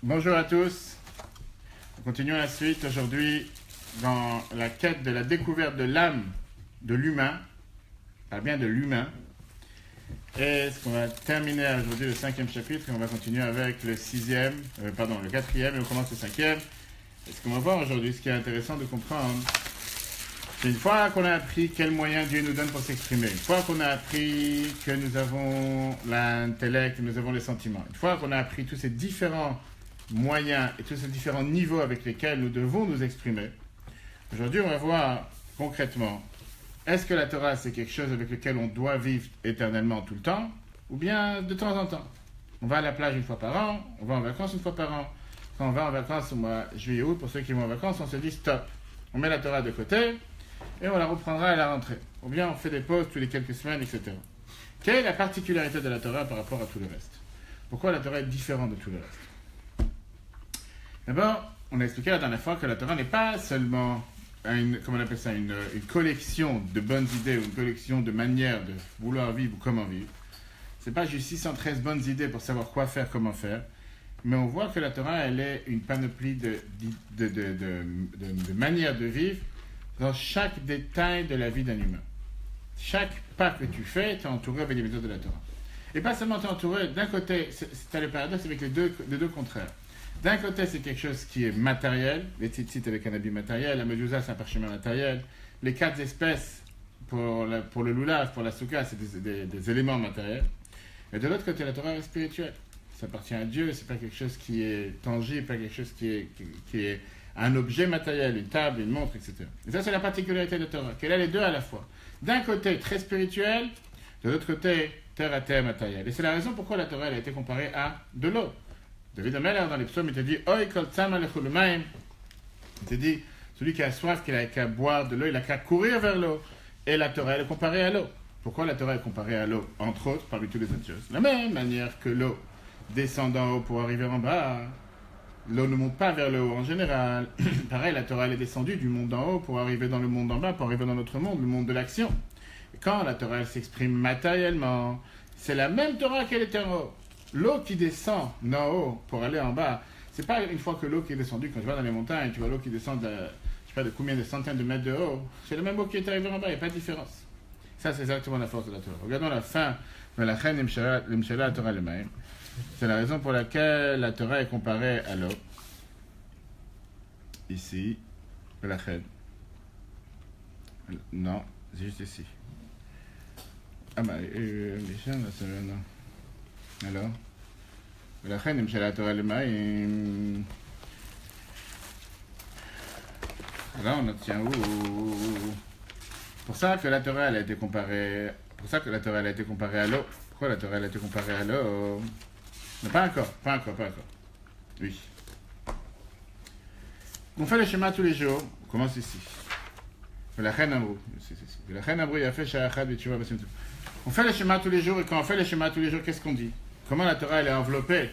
Bonjour à tous. On continue la suite aujourd'hui dans la quête de la découverte de l'âme de l'humain. On parle bien de l'humain. Et ce qu'on va terminer aujourd'hui le 5e chapitre et on va continuer avec le 4e et on commence le 5e. Et ce qu'on va voir aujourd'hui, ce qui est intéressant de comprendre, c'est une fois qu'on a appris quels moyens Dieu nous donne pour s'exprimer, une fois qu'on a appris que nous avons l'intellect, que nous avons les sentiments, une fois qu'on a appris tous ces différents moyens et tous ces différents niveaux avec lesquels nous devons nous exprimer, aujourd'hui on va voir concrètement, est-ce que la Torah c'est quelque chose avec lequel on doit vivre éternellement tout le temps, ou bien de temps en temps? On va à la plage une fois par an, on va en vacances une fois par an. Quand on va en vacances au mois juillet-août, pour ceux qui vont en vacances, on se dit stop, on met la Torah de côté, et on la reprendra à la rentrée. Ou bien on fait des pauses tous les quelques semaines, etc. Quelle est la particularité de la Torah par rapport à tout le reste? Pourquoi la Torah est différente de tout le reste? D'abord, on a expliqué la dernière fois que la Torah n'est pas seulement une collection de bonnes idées ou une collection de manières de vouloir vivre ou comment vivre. Ce n'est pas juste 613 bonnes idées pour savoir quoi faire, comment faire. Mais on voit que la Torah, elle est une panoplie de manières de vivre dans chaque détail de la vie d'un humain. Chaque pas que tu fais, tu es entouré avec les méthodes de la Torah. Et pas seulement tu es entouré, d'un côté, c'est le paradoxe avec les deux contraires. D'un côté, c'est quelque chose qui est matériel, les tzitzit avec un habit matériel, la mezouza, c'est un parchemin matériel, les 4 espèces pour le lulav, pour la souka, c'est des éléments matériels. Et de l'autre côté, la Torah est spirituelle. Ça appartient à Dieu, c'est pas quelque chose qui est tangible, pas quelque chose qui est un objet matériel, une table, une montre, etc. Et ça, c'est la particularité de la Torah, qu'elle a les deux à la fois. D'un côté, très spirituel, de l'autre côté, terre à terre matériel. Et c'est la raison pourquoi la Torah elle a été comparée à de l'eau. David Ameller, dans les psaumes, il te dit « Oi kol tzama lechul mayim » il te dit, celui qui a soif, qui a qu'à boire de l'eau, il a qu'à courir vers l'eau. Et la Torah, elle est comparée à l'eau. Pourquoi la Torah est comparée à l'eau, entre autres, parmi toutes les autres choses? De la même manière que l'eau descend d'en haut pour arriver en bas, l'eau ne monte pas vers le haut en général. Pareil, la Torah elle est descendue du monde d'en haut pour arriver dans le monde d'en bas, pour arriver dans notre monde, le monde de l'action. Et quand la Torah elle s'exprime matériellement, c'est la même Torah qu'elle est en haut. L'eau qui descend d'en haut pour aller en bas, c'est pas une fois que l'eau qui est descendue, quand tu vas dans les montagnes, tu vois l'eau qui descend de, je sais pas de combien de centaines de mètres de haut, c'est la même eau qui est arrivée en bas, il n'y a pas de différence. Ça, c'est exactement la force de la Torah. Regardons la fin de la Chen Imshela Torah Lemaim. C'est la raison pour laquelle la Torah est comparée à l'eau. Ici, la Chen. Non, c'est juste ici. Ah bah, non. Alors, la Chen Imshela Torah Lemaim. Alors, on obtient où? Pour ça que la Torah elle a été comparée. Pour ça que la Torah elle a été comparée à l'eau. Pourquoi la Torah elle a été comparée à l'eau? Mais pas encore. Oui. On fait le schéma tous les jours. On commence ici. On fait le schéma tous les jours et quand on fait le schéma tous les jours, qu'est-ce qu'on dit? Comment la Torah elle est enveloppée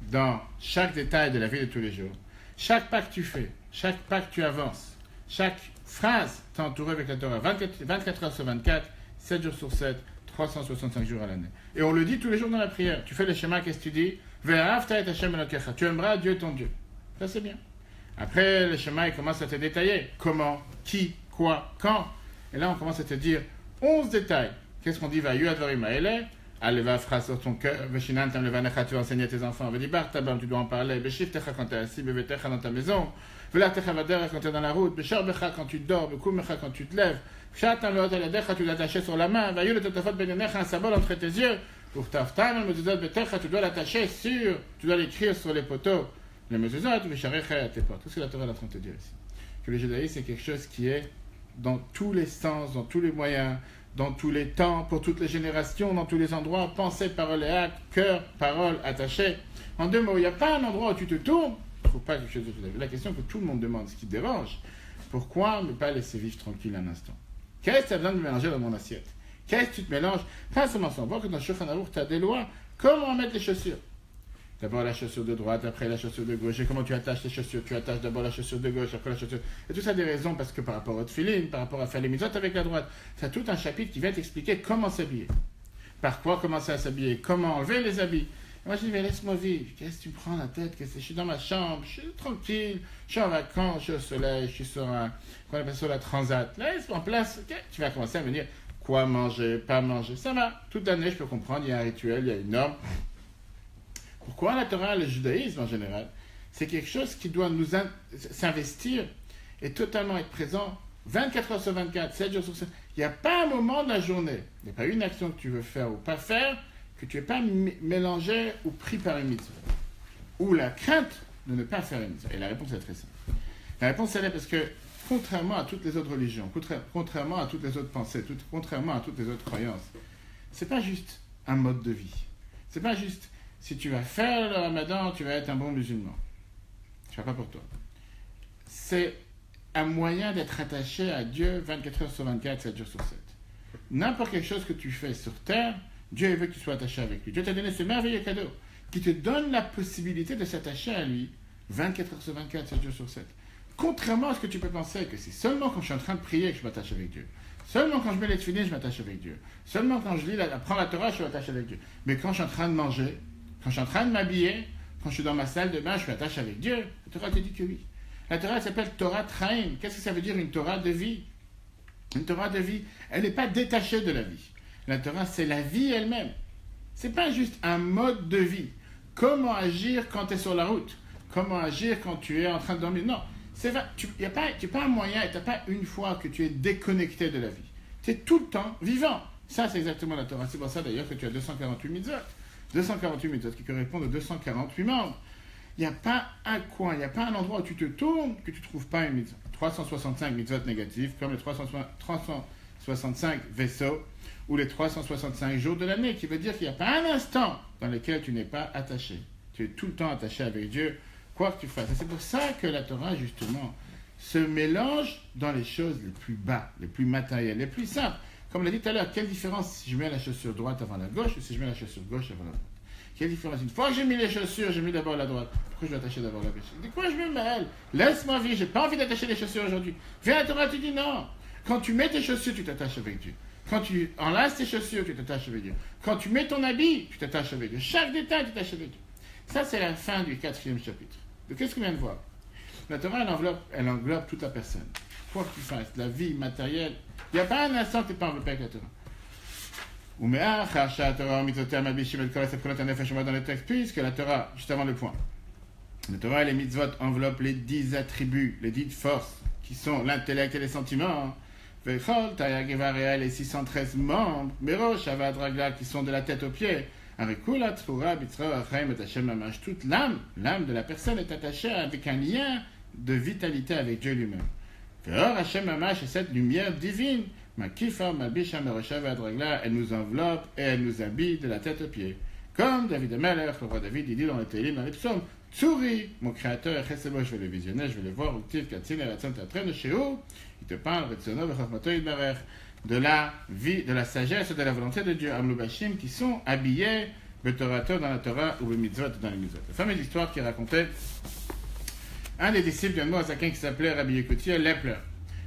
dans chaque détail de la vie de tous les jours. Chaque pas que tu fais, chaque pas que tu avances, chaque phrase t'es entouré avec la Torah. 24 heures sur 24, 7 jours sur 7, 365 jours à l'année. Et on le dit tous les jours dans la prière. Tu fais le schéma, qu'est-ce que tu dis? Tu aimeras Dieu ton Dieu. Ça c'est bien. Après, le schéma il commence à te détailler. Comment, qui, quoi, quand. Et là on commence à te dire 11 détails. Qu'est-ce qu'on dit? Va advarim ma'ele. Aleva fera sur ton cœur. Veshinan tam levanecha, tu vas enseigner à tes enfants. Vedibar tabam, tu dois en parler. Beshif techa quand tu es assis. Bevetecha dans ta maison. Velar techa vadera quand tu es dans la route. Beshar becha quand tu dors. Bekumecha quand tu te lèves. Shatan lo ataladecha, tu l'attaches sur la main. Vayul totafot benenecha, un sabot entre tes yeux. Pour taftam, le mezuzot betecha, tu dois l'attacher sur. Tu dois l'écrire sur les poteaux. Le mezuzot, vesharecha à tes portes. Tout ce que la Torah est en train de te dire ici. Que le judaïsme, c'est quelque chose qui est dans tous les sens, dans tous les moyens, dans tous les temps, pour toutes les générations, dans tous les endroits, pensée, parole et acte, cœur, parole, attaché. En deux mots, il n'y a pas un endroit où tu te tournes, il ne faut pas quelque chose de tout à fait. La question que tout le monde demande, ce qui te dérange, pourquoi ne pas laisser vivre tranquille un instant? Qu'est-ce que tu as besoin de mélanger dans mon assiette? Qu'est-ce que tu te mélanges? Pas seulement ça, on voit que dans Shulchan Aruch, tu as des lois. Comment mettre les chaussures? D'abord la chaussure de droite, après la chaussure de gauche. Et comment tu attaches les chaussures? Tu attaches d'abord la chaussure de gauche, après la chaussure... Et tout ça a des raisons, parce que par rapport au tefillin, par rapport à faire les mitzvot avec la droite, c'est tout un chapitre qui va t'expliquer comment s'habiller. Par quoi commencer à s'habiller? Comment enlever les habits? Moi, je dis, mais laisse-moi vivre. Qu'est-ce que tu me prends la tête? Je suis dans ma chambre, je suis tranquille, je suis en vacances, je suis au soleil, je suis sur la transat. Laisse-moi en place. Okay. Tu vas commencer à me dire quoi manger, pas manger. Ça va. Toute l'année, je peux comprendre, il y a un rituel, il y a une norme. Pourquoi la Torah, le judaïsme en général, c'est quelque chose qui doit nous s'investir et totalement être présent 24 heures sur 24, 7 jours sur 7. Il n'y a pas un moment de la journée, il n'y a pas une action que tu veux faire ou pas faire, que tu n'es pas mélangé ou pris par une mitzvah. Ou la crainte de ne pas faire une mitzvah. Et la réponse est très simple. La réponse, elle est parce que, contrairement à toutes les autres religions, contrairement à toutes les autres pensées, contrairement à toutes les autres croyances, c'est pas juste un mode de vie. C'est pas juste, si tu vas faire le ramadan, tu vas être un bon musulman. Je ne fais pas pour toi. C'est un moyen d'être attaché à Dieu 24 heures sur 24, 7 jours sur 7. N'importe quelle chose que tu fais sur terre, Dieu veut que tu sois attaché avec lui. Dieu t'a donné ce merveilleux cadeau qui te donne la possibilité de s'attacher à lui 24 heures sur 24, 7 jours sur 7. Contrairement à ce que tu peux penser, que c'est seulement quand je suis en train de prier que je m'attache avec Dieu. Seulement quand je mets les tefilines, je m'attache avec Dieu. Seulement quand je prends la Torah, je m'attache avec Dieu. Mais quand je suis en train de manger, quand je suis en train de m'habiller, quand je suis dans ma salle de bain, je m'attache avec Dieu. La Torah te dit que oui. La Torah s'appelle Torah Traim. Qu'est-ce que ça veut dire une Torah de vie? Une Torah de vie, elle n'est pas détachée de la vie. La Torah, c'est la vie elle-même. Ce n'est pas juste un mode de vie. Comment agir quand tu es sur la route? Comment agir quand tu es en train de dormir? Non, tu n'as pas un moyen et tu n'as pas une fois que tu es déconnecté de la vie. Tu es tout le temps vivant. Ça, c'est exactement la Torah. C'est pour ça d'ailleurs que tu as 248 mitzvot. 248 mitzvot qui correspondent aux 248 membres. Il n'y a pas un coin, il n'y a pas un endroit où tu te tournes que tu ne trouves pas une mitzvah. 365 mitzvot négatifs, comme les 365 vaisseaux, ou les 365 jours de l'année, qui veut dire qu'il n'y a pas un instant dans lequel tu n'es pas attaché. Tu es tout le temps attaché avec Dieu, quoi que tu fasses. Et c'est pour ça que la Torah, justement, se mélange dans les choses les plus bas, les plus matérielles, les plus simples. Comme on l'a dit tout à l'heure, quelle différence si je mets la chaussure droite avant la gauche ou si je mets la chaussure gauche avant la droite? Quelle différence? Une fois que j'ai mis les chaussures, j'ai mis d'abord la droite. Pourquoi je vais attacher d'abord la gauche? De quoi je me mêle? Laisse-moi vivre, j'ai pas envie d'attacher les chaussures aujourd'hui. Viens à la Torah, tu dis non. Quand tu mets tes chaussures, tu t'attaches avec Dieu. Quand tu enlaces tes chaussures, tu t'attaches avec Dieu. Quand tu mets ton habit, tu t'attaches avec Dieu. Chaque détail, tu t'attaches avec Dieu. Ça, c'est la fin du 4e chapitre. De qu'est-ce qu'on vient de voir? La Torah, elle englobe toute la personne. Quoi que tu fasses, la vie matérielle, il n'y a pas un instant que tu n'es pas enveloppé avec la Torah. Dans le texte, puisque la Torah, juste avant le point, la Torah et les mitzvot enveloppent les 10 attributs, les 10 forces, qui sont l'intellect et les sentiments. Vechol, Tayagevaréa, les 613 membres, Merosh, Avadragla, qui sont de la tête aux pieds. Arikula, Trura, Bitra, Achaim, et Hashem, Mamash. Toute l'âme de la personne est attachée avec un lien de vitalité avec Dieu lui-même. Veor, Hashem, Mamash, et cette lumière divine, Makifa, Malbisha, Merosha, Avadragla, elle nous enveloppe et elle nous habille de la tête aux pieds. Comme David Amelech, le roi David, il dit dans le Télim, dans les psaumes, Tsuri, mon créateur, Chesebo, je vais le visionner, je vais le voir, Uktiv, Katzin, et Ratzon, Tatren, Sheo, il te parle, Retsono, Vechachmato, Idbarer, de la vie, de la sagesse, de la volonté de Dieu, Amlubashim, qui sont habillés, Betorato dans la Torah, ou le Mitzvot dans les Mitzvot. La fameuse histoire qui racontait un des disciples d'un Moazakin qui s'appelait Rabbi Yekutiel, Lepler.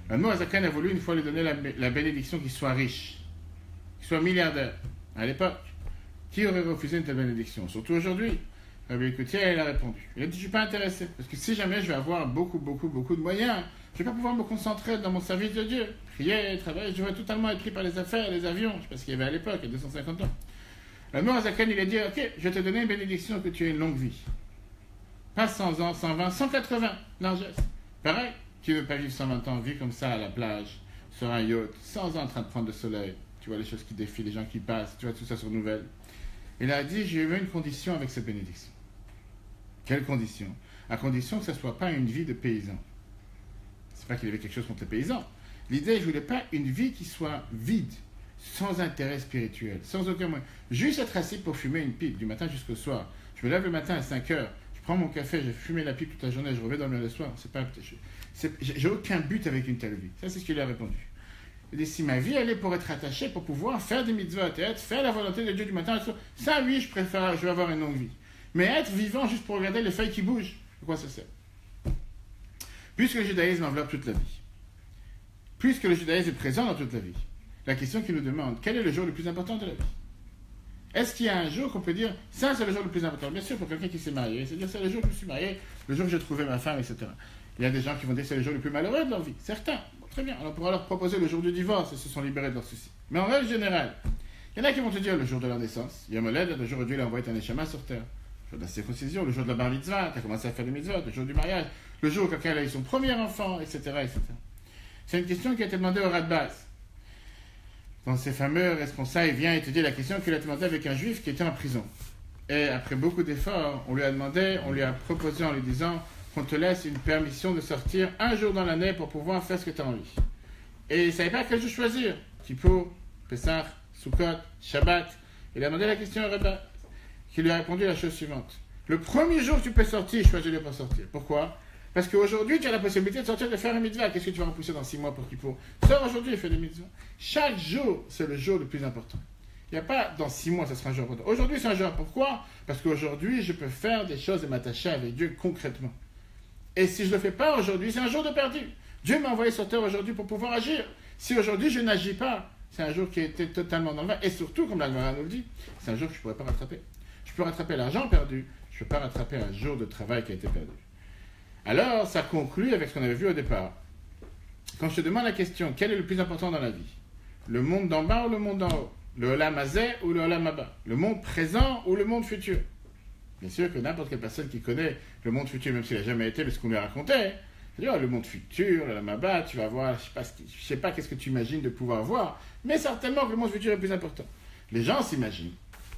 Le Moazakin a voulu une fois lui donner la bénédiction qu'il soit riche, qu'il soit milliardaire. À l'époque, qui aurait refusé une telle bénédiction? Surtout aujourd'hui. Rabbi Yekutiel, il a répondu. Il a dit, je ne suis pas intéressé, parce que si jamais je vais avoir beaucoup de moyens, je ne vais pas pouvoir me concentrer dans mon service de Dieu. Prier, travailler, je vais totalement être pris par les affaires, les avions. Je ne sais pas ce qu'il y avait à l'époque, il y a 250 ans. Le Moazakan, il a dit, ok, je vais te donner une bénédiction que tu aies une longue vie. Pas 100 ans, 120, 180, largesse. Pareil, qui ne veut pas vivre 120 ans, vit comme ça à la plage, sur un yacht, 100 ans en train de prendre le soleil. Tu vois les choses qui défilent, les gens qui passent, tu vois tout ça sur Nouvelles. Il a dit, j'ai eu une condition avec cette bénédiction. Quelle condition? À condition que ce ne soit pas une vie de paysan. C'est pas qu'il avait quelque chose contre les paysans. L'idée, je ne voulais pas une vie qui soit vide, sans intérêt spirituel, sans aucun moyen. Juste être assis pour fumer une pipe du matin jusqu'au soir. Je me lève le matin à 5 heures, je prends mon café, je fume la pipe toute la journée, je reviens dormir le soir. J'ai aucun but avec une telle vie. Ça, c'est ce qu'il a répondu. Il dit, si ma vie, elle est pour être attachée, pour pouvoir faire des mitzvot, faire la volonté de Dieu du matin au soir, ça, oui, je vais avoir une longue vie. Mais être vivant juste pour regarder les feuilles qui bougent, de quoi ça sert? Puisque le judaïsme enveloppe toute la vie, puisque le judaïsme est présent dans toute la vie, la question qu'il nous demande, quel est le jour le plus important de la vie? Est-ce qu'il y a un jour qu'on peut dire, ça c'est le jour le plus important? Bien sûr, pour quelqu'un qui s'est marié, c'est-à-dire c'est le jour où je me suis marié, le jour où j'ai trouvé ma femme, etc. Il y a des gens qui vont dire que c'est le jour le plus malheureux de leur vie. Certains. Bon, très bien. Alors on pourra leur proposer le jour du divorce et se sont libérés de leurs soucis. Mais en règle générale, il y en a qui vont te dire le jour de leur naissance. Yom Holed, le jour où Dieu a envoyé un neshama sur terre. Le jour de la circoncision, le jour de la bar mitzvah, tu as commencé à faire les mitzvot, le jour du mariage, le jour où quelqu'un a eu son premier enfant, etc., etc. C'est une question qui a été demandée au Radbaz. Dans ces fameux responsables, il vient étudier la question qu'il a demandé avec un juif qui était en prison. Et après beaucoup d'efforts, on lui a proposé en lui disant qu'on te laisse une permission de sortir un jour dans l'année pour pouvoir faire ce que tu as envie. Et il ne savait pas quel jour choisir. Kippour, Pessah, Sukkot, Shabbat. Il a demandé la question au Radbaz, qui lui a répondu la chose suivante. Le premier jour que tu peux sortir, choisis de ne pas sortir. Pourquoi? Parce qu'aujourd'hui, tu as la possibilité de sortir de faire un mitzvah. Qu'est-ce que tu vas repousser dans 6 mois pour Kippour? Sors aujourd'hui et fais des mitzvahs. Chaque jour, c'est le jour le plus important. Il n'y a pas dans 6 mois, ça sera un jour important. Aujourd'hui, c'est un jour. Pourquoi? Parce qu'aujourd'hui, je peux faire des choses et m'attacher avec Dieu concrètement. Et si je ne le fais pas aujourd'hui, c'est un jour de perdu. Dieu m'a envoyé sur terre aujourd'hui pour pouvoir agir. Si aujourd'hui, je n'agis pas, c'est un jour qui a été totalement dans le vin. Et surtout, comme la Gemara nous le dit, c'est un jour que je ne pourrais pas rattraper. Je peux rattraper l'argent perdu, je ne peux pas rattraper un jour de travail qui a été perdu. Alors, ça conclut avec ce qu'on avait vu au départ. Quand je te demande la question, quel est le plus important dans la vie? Le monde d'en bas ou le monde d'en haut? Le Olam Hazeh ou le Olam Haba? Le monde présent ou le monde futur? Bien sûr que n'importe quelle personne qui connaît le monde futur, même s'il n'a jamais été, mais ce qu'on lui a raconté, c'est-à-dire le monde futur, le Olam Haba, tu vas voir, je ne sais pas qu'est-ce que tu imagines de pouvoir voir, mais certainement que le monde futur est plus important. Les gens s'imaginent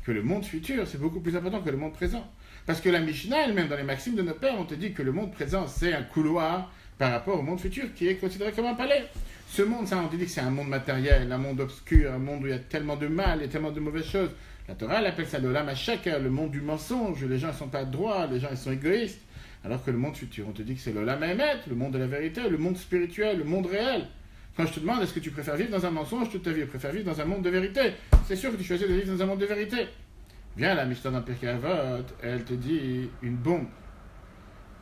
que le monde futur, c'est beaucoup plus important que le monde présent. Parce que la Mishnah elle-même, dans les maximes de nos pères, on te dit que le monde présent, c'est un couloir par rapport au monde futur qui est considéré comme un palais. Ce monde, ça, on te dit que c'est un monde matériel, un monde obscur, un monde où il y a tellement de mal et tellement de mauvaises choses. La Torah, elle appelle ça l'olam hashakar, le monde du mensonge, où les gens ne sont pas droits, les gens ils sont égoïstes. Alors que le monde futur, on te dit que c'est l'olam haemet, le monde de la vérité, le monde spirituel, le monde réel. Quand je te demande, est-ce que tu préfères vivre dans un mensonge toute ta vie, ou préfères vivre dans un monde de vérité? C'est sûr que tu choisis de vivre dans un monde de vérité. Viens la Mishnah dans Pirkei Avot, elle te dit une bombe.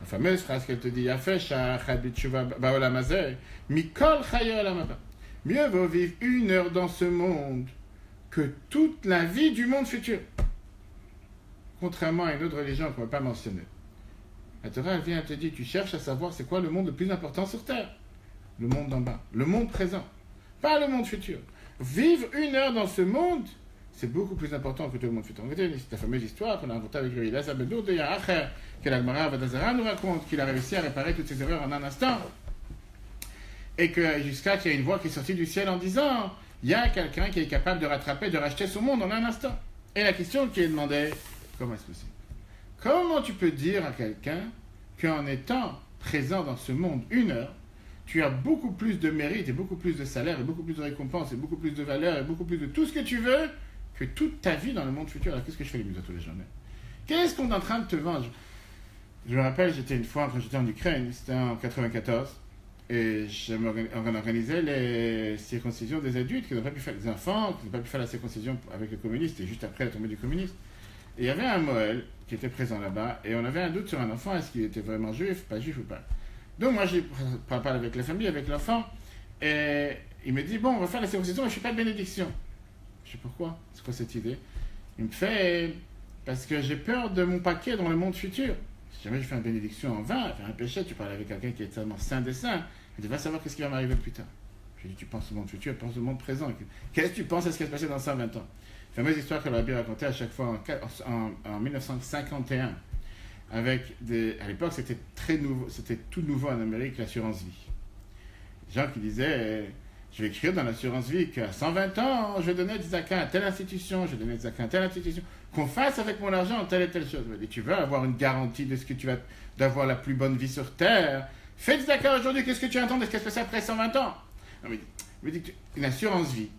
La fameuse phrase qu'elle te dit, mieux vaut vivre 1 heure dans ce monde que toute la vie du monde futur. Contrairement à une autre religion qu'on ne va pas mentionner. La Torah, elle vient, elle te dit, tu cherches à savoir c'est quoi le monde le plus important sur Terre. Le monde d'en bas, le monde présent, pas le monde futur. Vivre 1 heure dans ce monde, c'est beaucoup plus important que tout le monde futur. C'est la fameuse histoire qu'on a racontée avec le Elazar ben Doud, que la Gemara Vadazara nous raconte, qu'il a réussi à réparer toutes ses erreurs en un instant. Et que jusqu'à qu'il y ait une voix qui est sortie du ciel en disant, il y a quelqu'un qui est capable de rattraper, de racheter son monde en un instant. Et la question qui est demandée, comment est-ce possible? Comment tu peux dire à quelqu'un qu'en étant présent dans ce monde 1 heure, tu as beaucoup plus de mérite et beaucoup plus de salaire et beaucoup plus de récompense et beaucoup plus de valeur et beaucoup plus de tout ce que tu veux que toute ta vie dans le monde futur? Alors qu'est-ce que je fais les mitzvot tous les journées? Qu'est-ce qu'on est en train de te vendre? Je me rappelle, j'étais une fois, quand j'étais en Ukraine, c'était en 94, et on organisait les circoncisions des adultes qui n'ont pas pu faire, des enfants qui n'ont pas pu faire la circoncision avec le communiste, et juste après la tombée du communisme. Et il y avait un Moël qui était présent là-bas, et on avait un doute sur un enfant, est-ce qu'il était vraiment juif, pas juif ou pas. Donc moi, j'ai parlé avec la famille, avec l'enfant, et il me dit, bon, on va faire la circoncision, mais je ne fais pas de bénédiction. Je sais pourquoi, c'est quoi cette idée? Il me fait, parce que j'ai peur de mon paquet dans le monde futur. Si jamais je fais une bénédiction en vain, faire un péché, tu parles avec quelqu'un qui est tellement saint des saints, il va savoir qu'est-ce qui va m'arriver plus tard. Je lui dis, tu penses au monde futur, tu penses au monde présent. Qu'est-ce que tu penses à ce qui va se passer dans 120 ans? La fameuse histoire que la Bible racontait à chaque fois en 1951. À l'époque, c'était très nouveau, c'était tout nouveau en Amérique, l'assurance vie. Des gens qui disaient, je vais écrire dans l'assurance vie qu'à 120 ans, je vais donner des zakas à telle institution, je vais donner des zakas à telle institution, qu'on fasse avec mon argent telle et telle chose. Et tu veux avoir une garantie de ce que tu vas, d'avoir la plus bonne vie sur Terre. Fais des zakas aujourd'hui, qu'est-ce que tu attends? Qu'est-ce que c'est après 120 ans? Non, mais une assurance vie.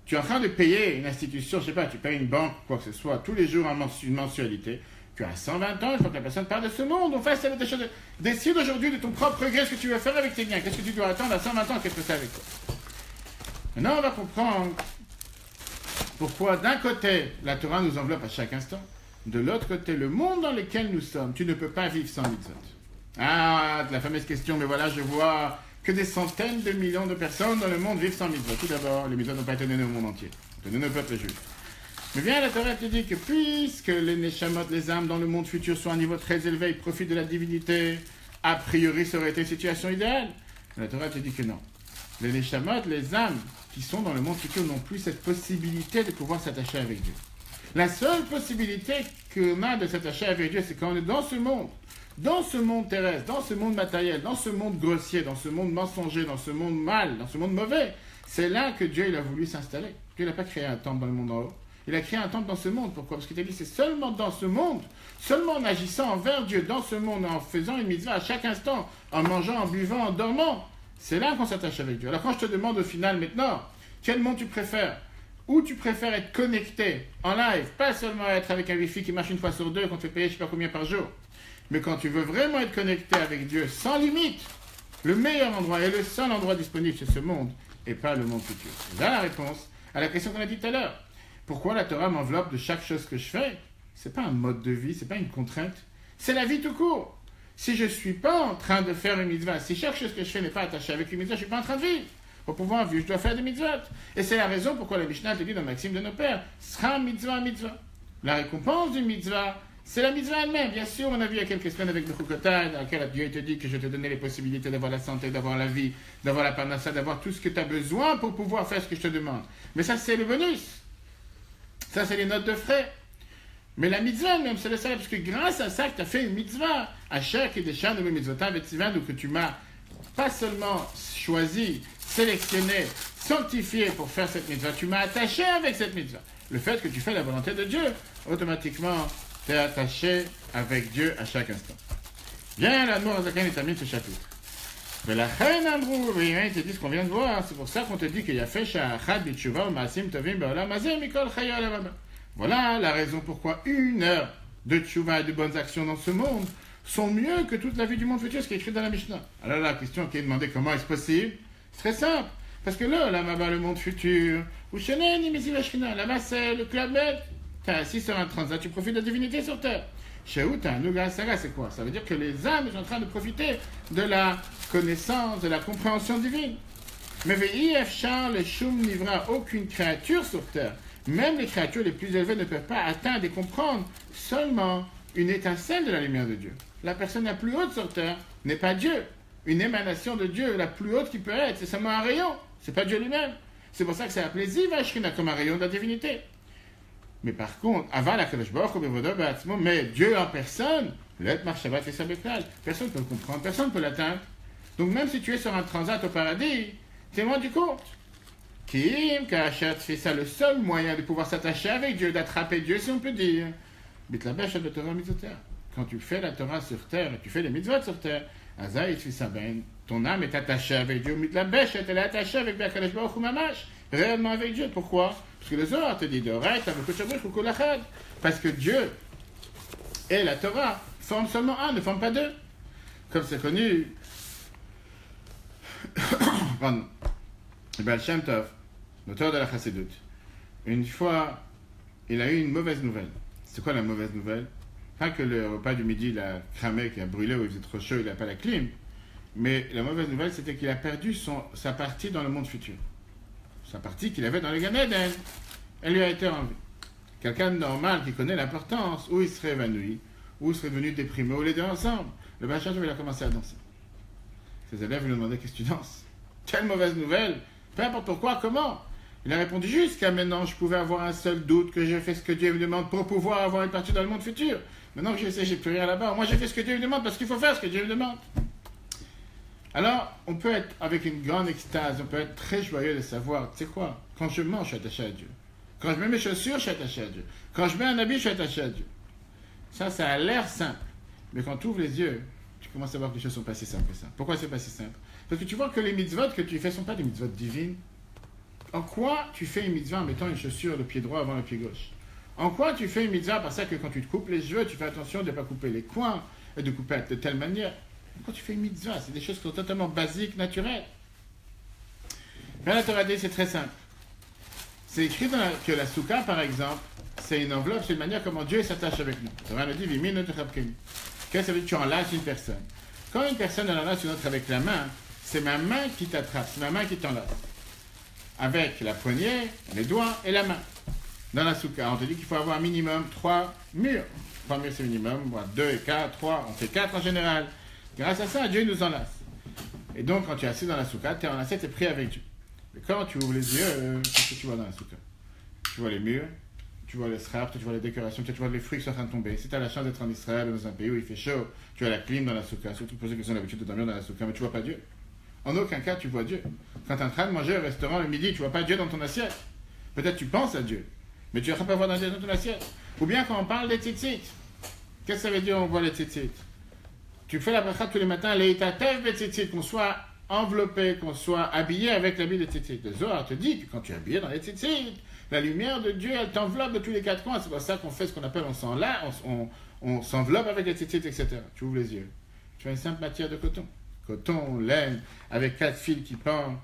Tu es en train de payer une institution, je ne sais pas, tu payes une banque, quoi que ce soit, tous les jours une mensualité. Tu as 120 ans, il faut que la personne parte de ce monde. On fasse des choses. Décide aujourd'hui de ton propre gré ce que tu veux faire avec tes biens. Qu'est-ce que tu dois attendre à 120 ans? Qu'est-ce que c'est avec toi? Maintenant, on va comprendre pourquoi d'un côté, la Torah nous enveloppe à chaque instant. De l'autre côté, le monde dans lequel nous sommes, tu ne peux pas vivre sans mitzvot. Ah, la fameuse question, mais voilà, je vois que des centaines de millions de personnes dans le monde vivent sans mitzvot. Tout d'abord, les mitzvot n'ont pas été données au monde entier. Données au peuple juif. Mais bien, la Torah te dit que puisque les Neshamot, les âmes dans le monde futur sont à un niveau très élevé, ils profitent de la divinité, a priori, ça aurait été une situation idéale. Mais la Torah te dit que non. Les Neshamot, les âmes qui sont dans le monde futur n'ont plus cette possibilité de pouvoir s'attacher avec Dieu. La seule possibilité qu'on a de s'attacher avec Dieu, c'est quand on est dans ce monde terrestre, dans ce monde matériel, dans ce monde grossier, dans ce monde mensonger, dans ce monde mal, dans ce monde mauvais. C'est là que Dieu il a voulu s'installer. Dieu n'a pas créé un temple dans le monde en haut. Il a créé un temple dans ce monde. Pourquoi? Parce qu'il t'a dit c'est seulement dans ce monde, seulement en agissant envers Dieu dans ce monde, en faisant une mitzvah à chaque instant, en mangeant, en buvant, en dormant, c'est là qu'on s'attache avec Dieu. Alors quand je te demande au final maintenant, quel monde tu préfères? Où tu préfères être connecté en live, pas seulement être avec un wifi qui marche une fois sur deux, qu'on te fait payer je ne sais pas combien par jour, mais quand tu veux vraiment être connecté avec Dieu sans limite, le meilleur endroit et le seul endroit disponible c'est ce monde et pas le monde futur. Voilà la réponse à la question qu'on a dit tout à l'heure. Pourquoi la Torah m'enveloppe de chaque chose que je fais? C'est pas un mode de vie, c'est pas une contrainte, c'est la vie tout court. Si je ne suis pas en train de faire une mitzvah, si chaque chose que je fais n'est pas attachée avec une mitzvah, je ne suis pas en train de vivre. Pour pouvoir vivre, je dois faire des mitzvot. Et c'est la raison pourquoi la Mishnah te dit dans Maxime de nos pères, sera mitzvah, mitzvah. La récompense d'une mitzvah, c'est la mitzvah elle-même. Bien sûr, on a vu il y a quelques semaines avec Bechukotai, dans laquelle Dieu te dit que je te donnais les possibilités d'avoir la santé, d'avoir la vie, d'avoir la parnassa, d'avoir tout ce que tu as besoin pour pouvoir faire ce que je te demande. Mais ça, c'est le bonus. Ça, c'est les notes de frais. Mais la mitzvah même, c'est le salaire, parce que grâce à ça que tu as fait une mitzvah, à chaque des chants de mes mitzvotav et tzivan, ou que tu m'as pas seulement choisi, sélectionné, sanctifié pour faire cette mitzvah, tu m'as attaché avec cette mitzvah. Le fait que tu fais la volonté de Dieu, automatiquement, tu es attaché avec Dieu à chaque instant. Bien, l'Admor Azaken termine ce chapitre. Mais la reine Ambrou, il te dit ce qu'on vient de voir, c'est pour ça qu'on te dit qu'il y a fait Sha'achad B'tshuva Ma'asim Tovim Ba'olam Hazeh Mikol Chaya Olam. Voilà la raison pourquoi 1 heure de tchouva et de bonnes actions dans ce monde sont mieux que toute la vie du monde futur, ce qui est écrit dans la Mishnah. Alors la question qui est demandée, comment est-ce possible? C'est très simple. Parce que là-bas, le monde futur, où là-bas, c'est le Club Med. Tu es assis sur un transat, tu profites de la divinité sur terre. Chez où tu as un Nuga Saga, c'est quoi? Ça veut dire que les âmes sont en train de profiter de la connaissance, de la compréhension divine. Mais Ve'ifchar le Shum n'ivra aucune créature sur terre. Même les créatures les plus élevées ne peuvent pas atteindre et comprendre seulement une étincelle de la lumière de Dieu. La personne la plus haute sur terre n'est pas Dieu. Une émanation de Dieu, la plus haute qui peut être, c'est seulement un rayon. C'est pas Dieu lui-même. C'est pour ça que c'est appelé Ziva Shrina, comme un rayon de la divinité. Mais par contre, avant la mais Dieu en personne, personne ne peut le comprendre, personne ne peut l'atteindre. Donc même si tu es sur un transat au paradis, tu es loin du compte. Kim, Kachat fait ça, le seul moyen de pouvoir s'attacher avec Dieu, d'attraper Dieu, si on peut dire. Quand tu fais la Torah sur terre, et tu fais les mitzvot sur terre, ton âme est attachée avec Dieu. Elle est attachée avec Akadosh Baruch Hu Mamash, réellement avec Dieu. Pourquoi? Parce que le Zohar te dit parce que Dieu et la Torah forment seulement un, ne forment pas deux. Comme c'est connu. Pardon. Baal Shem Tov, l'auteur de la Chassidut, une fois, il a eu une mauvaise nouvelle. C'est quoi la mauvaise nouvelle? Pas que le repas du midi il a cramé, qu'il a brûlé ou il faisait trop chaud, il n'a pas la clim. Mais la mauvaise nouvelle, c'était qu'il a perdu sa partie dans le monde futur. Sa partie qu'il avait dans le Gan Eden. Elle lui a été enlevée. Quelqu'un de normal qui connaît l'importance, où il serait évanoui, où il serait devenu déprimé, ou les deux ensemble. Le Baal Shem Tov, il a commencé à danser. Ses élèves lui demandaient: qu'est-ce que tu danses? Quelle mauvaise nouvelle! Peu importe pourquoi, comment? Il a répondu: jusqu'à maintenant, je pouvais avoir un seul doute, que j'ai fait ce que Dieu me demande pour pouvoir avoir une partie dans le monde futur. Maintenant que je sais, j'ai plus rien là-bas. Moi, j'ai fait ce que Dieu me demande parce qu'il faut faire ce que Dieu me demande. Alors, on peut être avec une grande extase, on peut être très joyeux de savoir, tu sais quoi? Quand je mange, je suis attaché à Dieu. Quand je mets mes chaussures, je suis attaché à Dieu. Quand je mets un habit, je suis attaché à Dieu. Ça a l'air simple. Mais quand tu ouvres les yeux, tu commences à voir que les choses sont pas si simples que ça. Pourquoi c'est pas si simple? Parce que tu vois que les mitzvot que tu fais ne sont pas des mitzvot divines. En quoi tu fais une mitzvah en mettant une chaussure, le pied droit avant le pied gauche? En quoi tu fais une mitzvah par ça que quand tu te coupes les cheveux, tu fais attention de ne pas couper les coins et de couper de telle manière? Quand tu fais une mitzvah, c'est des choses qui sont totalement basiques, naturelles. Mais la Torah dit, c'est très simple. C'est écrit que la soukha, par exemple, c'est une enveloppe, c'est une manière comment Dieu s'attache avec nous. La Torah nous dit, qu'est-ce que ça veut dire? Tu enlaces une personne. Quand une personne enlace une autre avec la main, c'est ma main qui t'attrape, c'est ma main qui t'enlace. Avec la poignée, les doigts et la main. dans la souka, on te dit qu'il faut avoir un minimum 3 murs. 3 murs c'est minimum, voire 2 et 4, 3, on fait 4 en général. Grâce à ça, Dieu nous enlace. Et donc, quand tu es assis dans la souka, tu es enlacé, tu es pris avec Dieu. Mais quand tu ouvres les yeux, qu'est-ce que tu vois dans la souka? Tu vois les murs, tu vois les straps, tu vois les décorations, tu vois les fruits qui sont en train de tomber. Si tu as la chance d'être en Israël, dans un pays où il fait chaud, tu as la clim dans la souka, surtout pour ceux qui ont l'habitude de dormir dans la souka, mais tu ne vois pas Dieu. En aucun cas, tu vois Dieu. Quand tu es en train de manger au restaurant le midi, tu ne vois pas Dieu dans ton assiette. Peut-être tu penses à Dieu, mais tu ne vas pas voir Dieu dans ton assiette. Ou bien quand on parle des tzitzit, qu'est-ce que ça veut dire on voit les tzitzit? Tu fais la bracha tous les matins, qu'on soit enveloppé, qu'on soit habillé avec l'habit des tzitzit. Le Zohar te dit que quand tu es habillé dans les tzitzit, la lumière de Dieu, elle t'enveloppe de tous les quatre coins. C'est pour ça qu'on fait ce qu'on appelle, on s'enveloppe avec les tzitzit, etc. Tu ouvres les yeux. Tu as une simple matière de coton. Coton, laine, avec 4 fils qui pendent,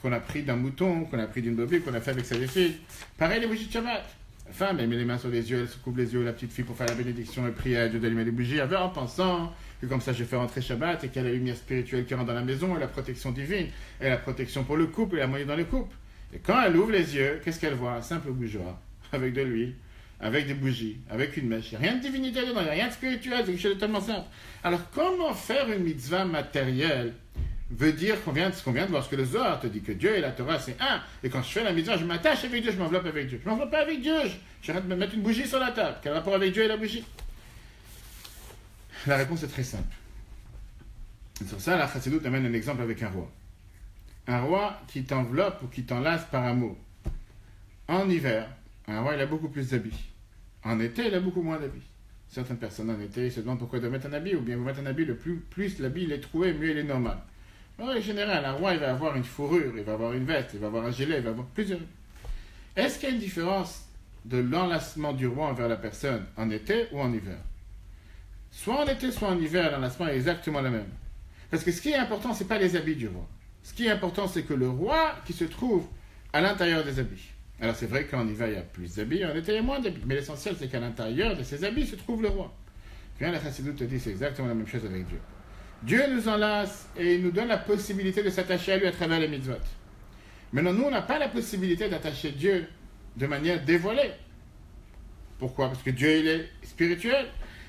qu'on a pris d'un mouton, qu'on a pris d'une brebis, qu'on a fait avec sa fils. Pareil les bougies de Shabbat. La femme, elle met les mains sur les yeux, elle se coupe les yeux, la petite fille pour faire la bénédiction, elle prie à Dieu d'allumer les bougies, en pensant que comme ça je fais rentrer Shabbat et qu'il y a la lumière spirituelle qui rentre dans la maison, et la protection divine, et la protection pour le couple, et la moyenne dans le couple. Et quand elle ouvre les yeux, qu'est-ce qu'elle voit? Un simple bougeoir, avec de l'huile, avec des bougies, avec une mèche. Il n'y a rien de divinité dedans, il n'y a rien de spirituel, c'est quelque chose de tellement simple. Alors comment faire une mitzvah matérielle veut dire qu'on vient de voir ce que le Zohar te dit, que Dieu et la Torah c'est un. Et quand je fais la mitzvah, je m'attache avec Dieu, je m'enveloppe avec Dieu. Je m'enveloppe pas avec Dieu, j'arrête de me mettre une bougie sur la table. Quel rapport avec Dieu et la bougie? La réponse est très simple. Et sur ça, la Chassidoute amène un exemple avec un roi. Un roi qui t'enveloppe ou qui t'enlace par amour. En hiver, un roi il a beaucoup plus d'habits. En été, il a beaucoup moins d'habits. Certaines personnes en été se demandent pourquoi ils doivent mettre un habit, ou bien vous mettre un habit, plus l'habit il est troué, mieux il est normal. En général, un roi il va avoir une fourrure, il va avoir une veste, il va avoir un gilet, il va avoir plusieurs. Est-ce qu'il y a une différence de l'enlacement du roi envers la personne en été ou en hiver? Soit en été, soit en hiver, l'enlacement est exactement le même. Parce que ce qui est important, ce n'est pas les habits du roi. Ce qui est important, c'est que le roi qui se trouve à l'intérieur des habits. Alors c'est vrai qu'en hiver, il y a plus d'habits, en été, il y a moins d'habits. Mais l'essentiel, c'est qu'à l'intérieur de ces habits se trouve le roi. Bien, la Chassidoute te dit, c'est exactement la même chose avec Dieu. Dieu nous enlace et il nous donne la possibilité de s'attacher à lui à travers les mitzvot. Maintenant, nous, on n'a pas la possibilité d'attacher Dieu de manière dévoilée. Pourquoi? Parce que Dieu, il est spirituel.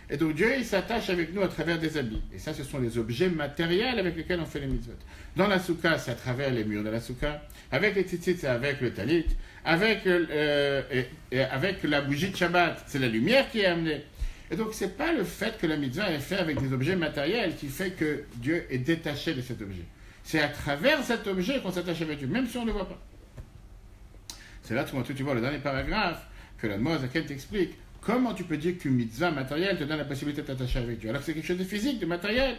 Et donc Dieu, il s'attache avec nous à travers des habits. Et ça, ce sont les objets matériels avec lesquels on fait les mitzvot. Dans la soukha, c'est à travers les murs de la soukha. Avec les tzitzit, c'est avec le talit. Avec la bougie de Shabbat, c'est la lumière qui est amenée. Et donc, ce n'est pas le fait que la mitzvah est faite avec des objets matériels qui fait que Dieu est détaché de cet objet. C'est à travers cet objet qu'on s'attache avec Dieu, même si on ne le voit pas. C'est là, tu vois, le dernier paragraphe, que la Mozaken t'explique. Comment tu peux dire qu'une mitzvah matérielle te donne la possibilité de t'attacher avec Dieu? Alors que c'est quelque chose de physique, de matériel.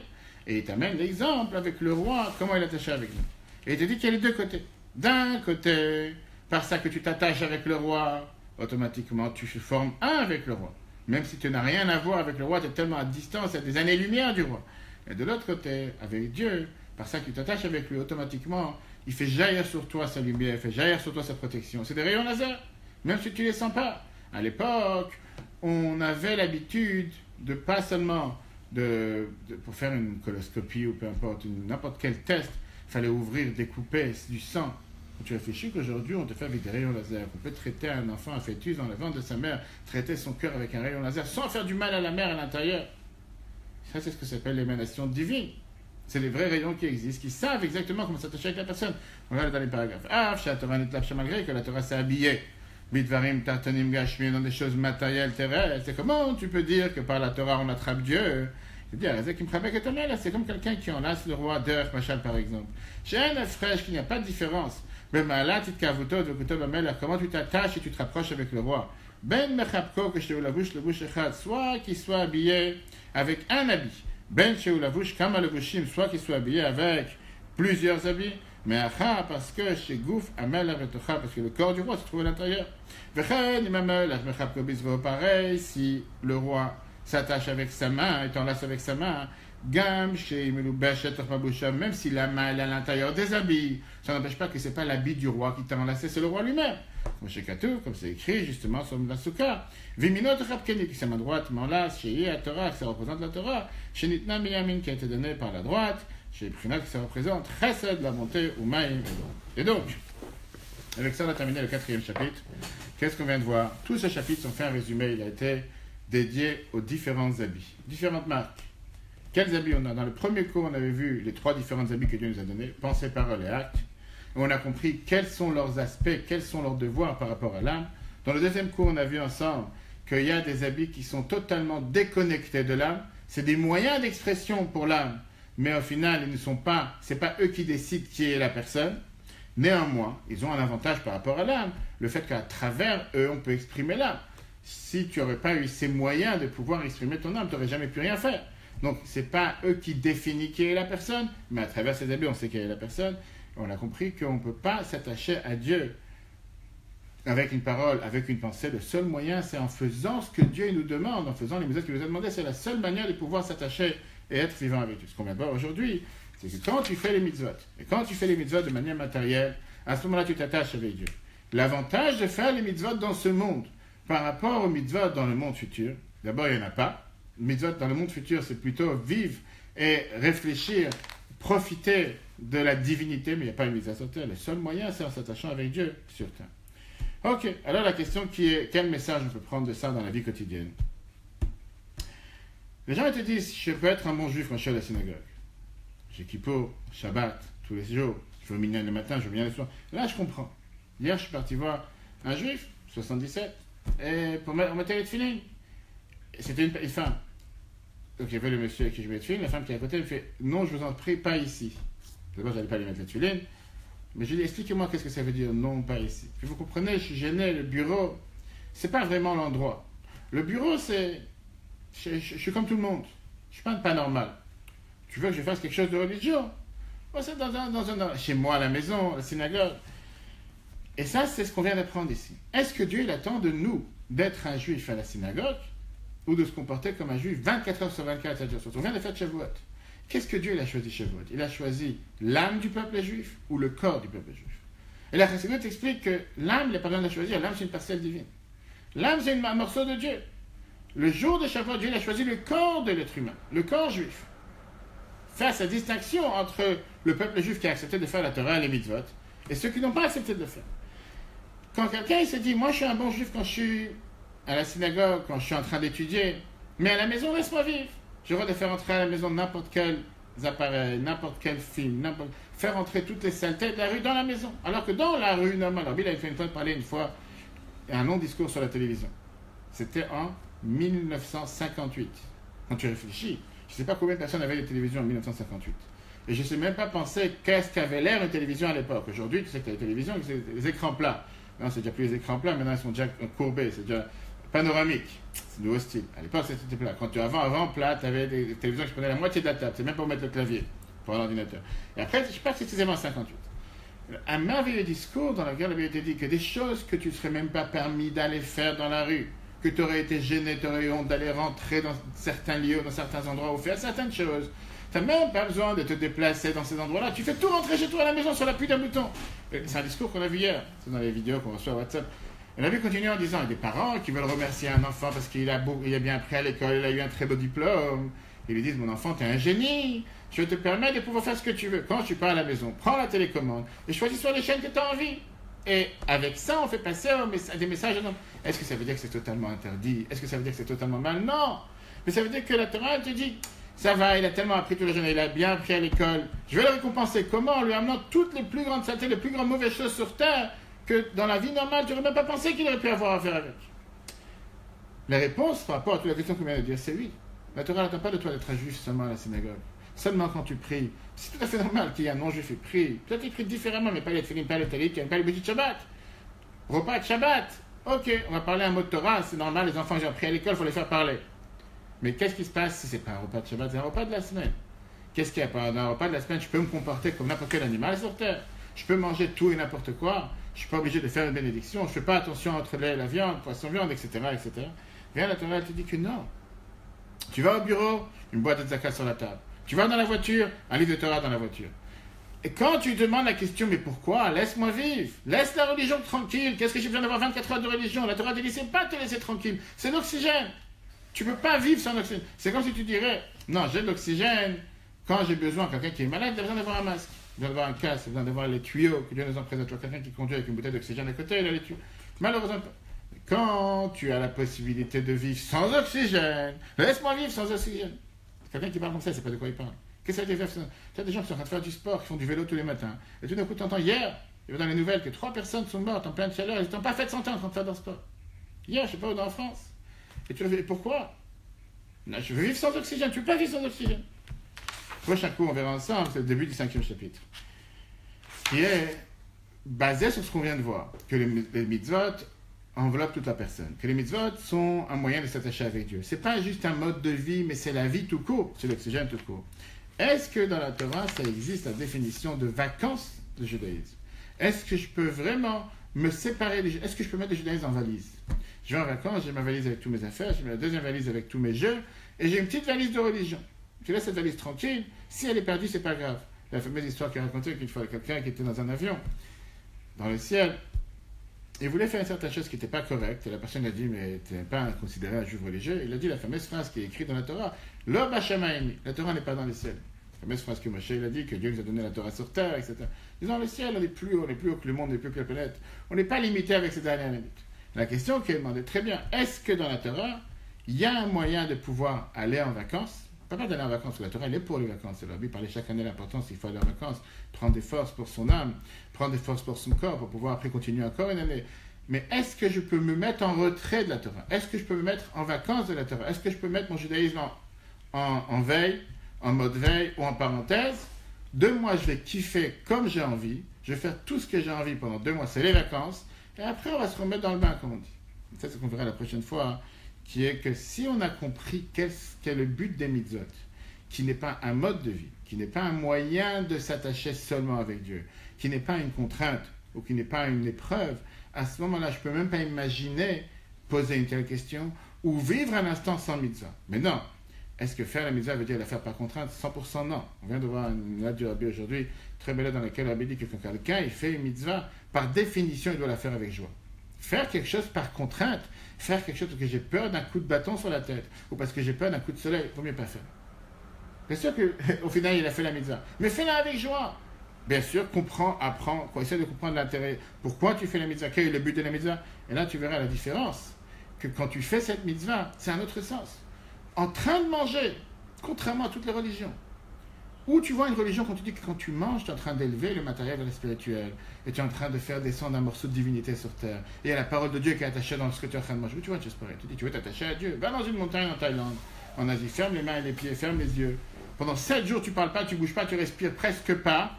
Et il t'amène l'exemple avec le roi, comment il est attaché avec nous. Et il te dit qu'il y a les deux côtés. D'un côté, par ça que tu t'attaches avec le roi, automatiquement tu formes un avec le roi. Même si tu n'as rien à voir avec le roi, tu es tellement à distance, à des années-lumière du roi. Et de l'autre côté, avec Dieu, par ça que tu t'attaches avec lui, automatiquement, il fait jaillir sur toi sa lumière, il fait jaillir sur toi sa protection. C'est des rayons laser, même si tu ne les sens pas. À l'époque, on avait l'habitude de pas seulement pour faire une coloscopie ou peu importe, n'importe quel test, il fallait ouvrir, découper du sang. Tu réfléchis qu'aujourd'hui, on te fait avec des rayons laser. On peut traiter un enfant, un fœtus dans la ventre de sa mère, traiter son cœur avec un rayon laser sans faire du mal à la mère à l'intérieur. Ça, c'est ce que s'appelle l'émanation divine. C'est les vrais rayons qui existent, qui savent exactement comment s'attacher avec la personne. On regarde dans les paragraphes. Malgré que la Torah s'est habillée. Bidvarim, tartanim, gashmi, dans des choses matérielles, terrestres. C'est comment tu peux dire que par la Torah on attrape Dieu? C'est comme quelqu'un qui enlace le roi d'Eurf, Machal par exemple. Chez un fraîche qu'il n'y a pas de différence. Comment tu t'attaches et tu te rapproches avec le roi? Ben mechapko que chez la bouche le bouche echad, soit qu'il soit habillé avec un habit. Ben chez la bouche kama le bouchim, soit qu'il soit habillé avec plusieurs habits. Mais acha parce que chez Gouf amel avetocha, parce que le corps du roi se trouve à l'intérieur. Vechen imamel mechapko bisvo, pareil si le roi s'attache avec sa main et t'enlace avec sa main. Gam chez Meloubesh et même si la main est à l'intérieur des habits, ça n'empêche pas que ce n'est pas l'habit du roi qui t'a enlacé, c'est le roi lui-même. Comme chez Katou, comme c'est écrit justement sur la Soukha. Viminot Rapkeni, qui c'est ma droite, m'enlace, chez Yé Torah, qui ça représente la Torah, chez Nitna Miyamin, qui a été donné par la droite, chez Prinat, qui ça représente Chesed, la montée, ou Maïm. Et donc, Avec ça, on a terminé le 4e chapitre. Qu'est-ce qu'on vient de voir? Tous ces chapitres sont faits un résumé. Il a été dédié aux différents habits, différentes marques. Quels habits on a? Dans le premier cours, on avait vu les 3 différents habits que Dieu nous a donnés, pensée, parole et acte. Et on a compris quels sont leurs aspects, quels sont leurs devoirs par rapport à l'âme. Dans le deuxième cours, on a vu ensemble qu'il y a des habits qui sont totalement déconnectés de l'âme. C'est des moyens d'expression pour l'âme, mais au final, ils ne sont pas, c'est pas eux qui décident qui est la personne. Néanmoins, ils ont un avantage par rapport à l'âme, le fait qu'à travers eux, on peut exprimer l'âme. Si tu n'aurais pas eu ces moyens de pouvoir exprimer ton âme, tu n'aurais jamais pu rien faire. Donc, ce n'est pas eux qui définissent qui est la personne, mais à travers ces habits, on sait qui est la personne. On a compris qu'on ne peut pas s'attacher à Dieu avec une parole, avec une pensée. Le seul moyen, c'est en faisant ce que Dieu nous demande, en faisant les mitzvot qu'il nous a demandé. C'est la seule manière de pouvoir s'attacher et être vivant avec Dieu. Ce qu'on vient de voir aujourd'hui, c'est que quand tu fais les mitzvot, et quand tu fais les mitzvot de manière matérielle, à ce moment-là, tu t'attaches avec Dieu. L'avantage de faire les mitzvot dans ce monde, par rapport aux mitzvot dans le monde futur, d'abord, il n'y en a pas. Les mitzvot dans le monde futur, c'est plutôt vivre et réfléchir, profiter de la divinité, mais il n'y a pas une mitzvah sur terre. Le seul moyen, c'est en s'attachant avec Dieu sur terre. Ok, alors la question qui est, quel message on peut prendre de ça dans la vie quotidienne? Les gens te disent, je peux être un bon juif quand je suis à la synagogue. J'ai Kippour, Shabbat, tous les jours. Je vais au minyan le matin, je vais au minyan le soir. Là, je comprends. Hier, je suis parti voir un juif, 77, et pour mettre les tefilines. C'était une femme. Donc, j'avais le monsieur avec qui je mets les tefilines. La femme qui est à côté me fait, non, je vous en prie, pas ici. D'abord, je n'allais pas lui mettre les tefilines. Mais je lui ai dit, expliquez-moi qu'est-ce que ça veut dire, non, pas ici. Puis vous comprenez, je suis gêné, le bureau, c'est pas vraiment l'endroit. Le bureau, c'est... Je suis comme tout le monde. Je suis pas normal. Tu veux que je fasse quelque chose de religieux? Moi, c'est chez moi, à la maison, à la synagogue. Et ça, c'est ce qu'on vient d'apprendre ici. Est-ce que Dieu, il attend de nous d'être un juif à la synagogue ou de se comporter comme un juif 24 heures sur 24, 7 jours sur 7? On vient de faire Shavuot. Qu'est-ce que Dieu il a choisi Shavuot? Il a choisi l'âme du peuple juif ou le corps du peuple juif? Et la Chassidut explique que l'âme, il n'a pas besoin de la choisir. L'âme, c'est une parcelle divine. L'âme, c'est un morceau de Dieu. Le jour de Shavuot, Dieu il a choisi le corps de l'être humain, le corps juif. Faire sa distinction entre le peuple juif qui a accepté de faire la Torah et les mitzvot et ceux qui n'ont pas accepté de le faire. Quand quelqu'un il se dit, moi je suis un bon juif quand je suis à la synagogue, quand je suis en train d'étudier, mais à la maison, laisse-moi vivre. Je vais de faire entrer à la maison n'importe quel appareil, n'importe quel film, faire entrer toutes les saletés de la rue dans la maison. Alors que dans la rue normale, alors Bill avait fait une fois parler une fois, un long discours sur la télévision. C'était en 1958. Quand tu réfléchis, je ne sais pas combien de personnes avaient des télévisions en 1958. Et je ne sais même pas penser qu'est-ce qu'avait l'air une télévision à l'époque. Aujourd'hui, tu sais que les télévisions, c'est des écrans plats. Non, c'est déjà plus les écrans plats, maintenant ils sont déjà courbés, c'est déjà panoramique. C'est nouveau style. À l'époque, c'était plat. Quand tu avant plat, tu avais des télévisions qui prenaient la moitié de la table. C'est même pas pour mettre le clavier pour l'ordinateur. Et après, je ne sais pas précisément en 58. Un merveilleux discours dans lequel il avait été dit que des choses que tu ne serais même pas permis d'aller faire dans la rue, que tu aurais été gêné, tu aurais eu honte d'aller rentrer dans certains lieux, dans certains endroits ou faire certaines choses. Tu n'as même pas besoin de te déplacer dans ces endroits-là. Tu fais tout rentrer chez toi à la maison sur l'appui d'un bouton. C'est un discours qu'on a vu hier. C'est dans les vidéos qu'on reçoit à WhatsApp. On a vu continuer en disant, il y a des parents qui veulent remercier un enfant parce qu'il a bien appris à l'école, il a eu un très beau diplôme. Ils lui disent, mon enfant, tu es un génie. Je te permets de pouvoir faire ce que tu veux. Quand tu pars à la maison, prends la télécommande et choisis sur les chaînes que tu as envie. Et avec ça, on fait passer des messages. Est-ce que ça veut dire que c'est totalement interdit? Est-ce que ça veut dire que c'est totalement mal? Non. Mais ça veut dire que la Torah te dit, ça va, il a tellement appris tous les jours, il a bien appris à l'école. Je vais le récompenser. Comment? En lui amenant toutes les plus grandes saletés, les plus grandes mauvaises choses sur terre que dans la vie normale, tu n'aurais même pas pensé qu'il aurait pu avoir à faire avec. La réponse par rapport à toutes les questions qu'on vient de dire, c'est oui. La Torah n'attend pas de toi d'être un juif seulement à la synagogue. Seulement quand tu pries. C'est tout à fait normal qu'il y ait un non-juif et prie. Peut-être qu'il prie différemment, mais pas les tefilines, pas les talit, pas les bougies de Shabbat. Repas de Shabbat. Ok, on va parler un mot de Torah, c'est normal, les enfants qui ont appris à l'école, il faut les faire parler. Mais qu'est-ce qui se passe si c'est pas un repas de Shabbat, c'est un repas de la semaine? Qu'est-ce qu'il y a pendant un repas de la semaine? Je peux me comporter comme n'importe quel animal sur terre. Je peux manger tout et n'importe quoi. Je ne suis pas obligé de faire une bénédiction. Je ne fais pas attention entre la viande, poisson-viande, etc., etc. Viens, la Torah, elle te dit que non. Tu vas au bureau, une boîte de zakat sur la table. Tu vas dans la voiture, un livre de Torah dans la voiture. Et quand tu demandes la question, mais pourquoi? Laisse-moi vivre. Laisse la religion tranquille. Qu'est-ce que j'ai besoin d'avoir 24 heures de religion? La Torah te dit, c'est pas te laisser tranquille. C'est l'oxygène. Tu ne peux pas vivre sans oxygène. C'est comme si tu dirais, non, j'ai de l'oxygène. Quand j'ai besoin, quelqu'un qui est malade, il a besoin d'avoir un masque. besoin d'avoir un casque, besoin d'avoir les tuyaux, que Dieu nous en présente. Toujours quelqu'un qui conduit avec une bouteille d'oxygène à côté, il a les tuyaux. Malheureusement, quand tu as la possibilité de vivre sans oxygène, laisse-moi vivre sans oxygène. Quelqu'un qui parle comme ça, c'est pas de quoi il parle. Qu'est-ce que ça a été fait? Tu as des gens qui sont en train de faire du sport, qui font du vélo tous les matins. Et tout d'un coup, tu entends hier, il y avait dans les nouvelles que 3 personnes sont mortes en pleine chaleur, elles n'ont pas fait 100 ans en train de faire leur sport. Hier, je ne sais pas où, en France. Et tu leur dis, pourquoi? Là, je veux vivre sans oxygène, tu ne peux pas vivre sans oxygène. Prochain coup, on verra ensemble, c'est le début du 5e chapitre. Qui est basé sur ce qu'on vient de voir, que les mitzvot enveloppent toute la personne, que les mitzvot sont un moyen de s'attacher avec Dieu. Ce n'est pas juste un mode de vie, mais c'est la vie tout court, c'est l'oxygène tout court. Est-ce que dans la Torah, ça existe la définition de vacances de judaïsme? Est-ce que je peux vraiment me séparer est-ce que je peux mettre le judaïsme en valise? Je vais en vacances, j'ai ma valise avec toutes mes affaires, j'ai ma deuxième valise avec tous mes jeux, et j'ai une petite valise de religion. Je laisse cette valise tranquille, si elle est perdue, c'est pas grave. La fameuse histoire qui racontait qu'une fois quelqu'un qui était dans un avion, dans le ciel, il voulait faire une certaine chose qui n'était pas correcte, et la personne a dit, mais tu n'es pas considéré un juif religieux. Il a dit la fameuse phrase qui est écrite dans la Torah, Lo b'shamayim, la Torah n'est pas dans les ciels. La fameuse phrase que Moshe il a dit, que Dieu nous a donné la Torah sur terre, etc. Disons, le ciel, on est plus haut que le monde, on est plus haut que la planète. On n'est pas limité avec ces dernières minutes. La question qui est demandée, très bien, est-ce que dans la Torah, il y a un moyen de pouvoir aller en vacances? Pas d'aller en vacances, la Torah elle est pour les vacances. La Bible parlait chaque année de l'importance qu'il faut aller en vacances, prendre des forces pour son âme, prendre des forces pour son corps, pour pouvoir après continuer encore une année. Mais est-ce que je peux me mettre en retrait de la Torah? Est-ce que je peux me mettre en vacances de la Torah? Est-ce que je peux mettre mon judaïsme en veille, en mode veille ou en parenthèse? 2 mois, je vais kiffer comme j'ai envie, je vais faire tout ce que j'ai envie pendant 2 mois, c'est les vacances, et après on va se remettre dans le bain, comme on dit. Ça, c'est ce qu'on verra la prochaine fois, qui est que si on a compris quel est le but des mitzvot, qui n'est pas un mode de vie, qui n'est pas un moyen de s'attacher seulement avec Dieu, qui n'est pas une contrainte ou qui n'est pas une épreuve, à ce moment-là, je ne peux même pas imaginer poser une telle question ou vivre un instant sans mitzvah. Mais non, est-ce que faire la mitzvah veut dire la faire par contrainte? 100% non. On vient de voir une lettre du Rabbi aujourd'hui, très belle lettre dans laquelle le Rabbi dit que quand quelqu'un il fait une mitzvah, par définition, il doit la faire avec joie. Faire quelque chose par contrainte, faire quelque chose parce que j'ai peur d'un coup de bâton sur la tête, ou parce que j'ai peur d'un coup de soleil, il ne faut mieux pas faire. Bien sûr qu'au final, il a fait la mitzvah. Mais fais-la avec joie. Bien sûr, comprends, apprends, essaie de comprendre l'intérêt. Pourquoi tu fais la mitzvah? Quel est le but de la mitzvah? Et là, tu verras la différence. Que quand tu fais cette mitzvah, c'est un autre sens. En train de manger, contrairement à toutes les religions. Ou tu vois une religion quand tu dis que quand tu manges, tu es en train d'élever le matériel vers le spirituel. Et tu es en train de faire descendre un morceau de divinité sur terre. Et il y a la parole de Dieu qui est attachée dans ce que tu es en train de manger. Tu vois une chose pareille. Tu dis, tu veux t'attacher à Dieu. Va dans une montagne en Thaïlande, en Asie. Ferme les mains et les pieds, ferme les yeux. Pendant 7 jours, tu ne parles pas, tu ne bouges pas, tu respires presque pas.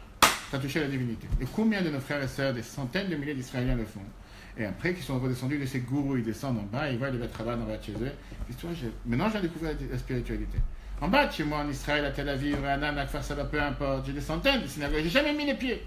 Tu as touché à la divinité. Et combien de nos frères et sœurs, des centaines de milliers d'Israéliens le font? Et après qu'ils sont redescendus de ces gourous, ils descendent en bas, ils voient les bêtes en bas de chez eux. Puis toi, maintenant, j'ai découvert la spiritualité. En bas de chez moi, en Israël, à Tel Aviv, à Anam, à Kfar Saba, peu importe, j'ai des centaines de synagogues, j'ai jamais mis les pieds.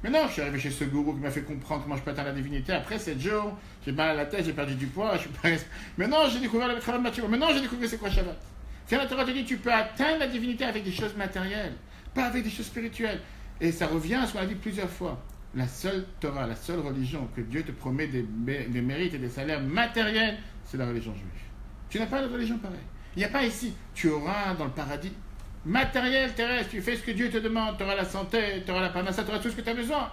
Maintenant, je suis arrivé chez ce gourou qui m'a fait comprendre comment je peux atteindre la divinité. Après 7 jours, j'ai mal à la tête, j'ai perdu du poids, je suis pas... Maintenant, j'ai découvert le travail de Mathieu. Maintenant, j'ai découvert c'est quoi Shabbat. Tiens, la Torah te dit, tu peux atteindre la divinité avec des choses matérielles, pas avec des choses spirituelles. Et ça revient à ce qu'on a dit plusieurs fois. La seule Torah, la seule religion que Dieu te promet des mérites et des salaires matériels, c'est la religion juive. Tu n'as pas de religion pareille. Il n'y a pas ici, tu auras dans le paradis matériel terrestre, tu fais ce que Dieu te demande, tu auras la santé, tu auras la parnassa, tu auras tout ce que tu as besoin.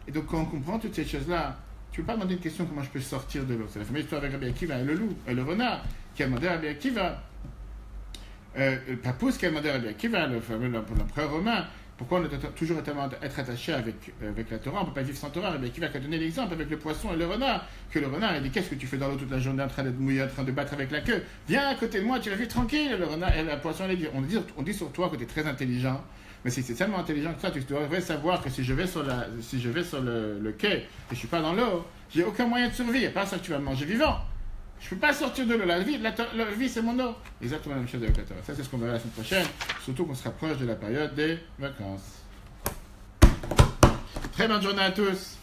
Et donc quand on comprend toutes ces choses-là, tu ne peux pas demander une question comment je peux sortir de l'eau. C'est la fameuse histoire avec Rabbi Akiva et le loup, et le renard, qui a demandé à Rabbi Akiva, le papouse qui a demandé à Rabbi Akiva, l'empereur romain, pourquoi on doit toujours être attaché avec la Torah? On ne peut pas vivre sans Torah. Rabbi Akiva a donné l'exemple avec le poisson et le renard. Que le renard, il dit, qu'est-ce que tu fais dans l'eau toute la journée en train d'être mouillé, en train de battre avec la queue? Viens à côté de moi, tu vas vivre tranquille. Le renard, et la poisson, elle dit, on dit sur toi que tu es très intelligent. Mais si c'est tellement intelligent que ça, tu devrais savoir que si je vais sur le quai et je ne suis pas dans l'eau, j'ai aucun moyen de survie. Il n'y a pas ça que tu vas me manger vivant. Je ne peux pas sortir de l'eau. La vie, c'est mon eau. Exactement la même chose avec la Torah. Ça, c'est ce qu'on verra la semaine prochaine. Surtout qu'on se rapproche de la période des vacances. Très bonne journée à tous.